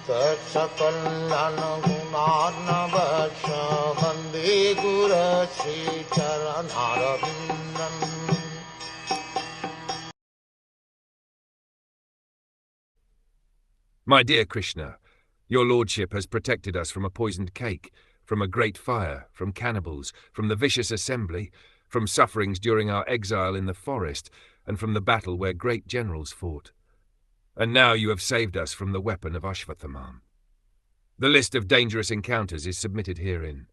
Sakalayan gunarnavasya Vande Guru Sri Charanaravindan. My dear Krishna, your lordship has protected us from a poisoned cake, from a great fire, from cannibals, from the vicious assembly, from sufferings during our exile in the forest, and from the battle where great generals fought. And now you have saved us from the weapon of Ashvatthama. The list of dangerous encounters is submitted herein.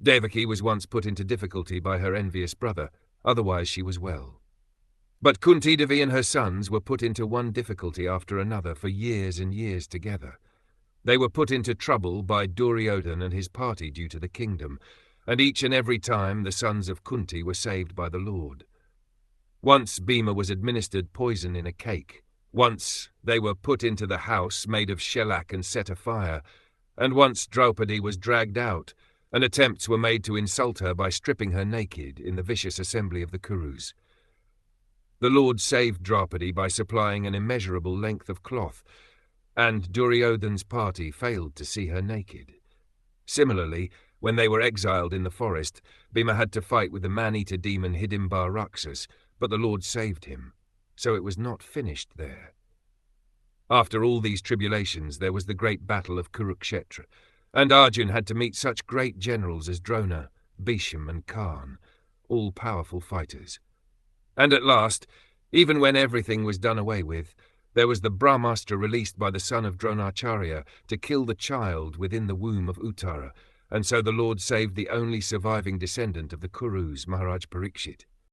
Devaki was once put into difficulty by her envious brother, otherwise she was well. But Kunti Devi and her sons were put into one difficulty after another for years and years together. They were put into trouble by Duryodhana and his party due to the kingdom, and each and every time the sons of Kunti were saved by the Lord. Once Bhima was administered poison in a cake. Once they were put into the house made of shellac and set afire, and once Draupadi was dragged out, and attempts were made to insult her by stripping her naked in the vicious assembly of the Kurus. The Lord saved Draupadi by supplying an immeasurable length of cloth, and Duryodhana's party failed to see her naked. Similarly, when they were exiled in the forest, Bhima had to fight with the man-eater demon Hidimba Rakshas, but the Lord saved him, so it was not finished there. After all these tribulations, there was the great battle of Kurukshetra, and Arjun had to meet such great generals as Drona, Bhisham, and Karn, all powerful fighters. And at last, even when everything was done away with, there was the Brahmastra released by the son of Dronacharya to kill the child within the womb of Uttara, and so the Lord saved the only surviving descendant of the Kurus, Maharaj Parikshit.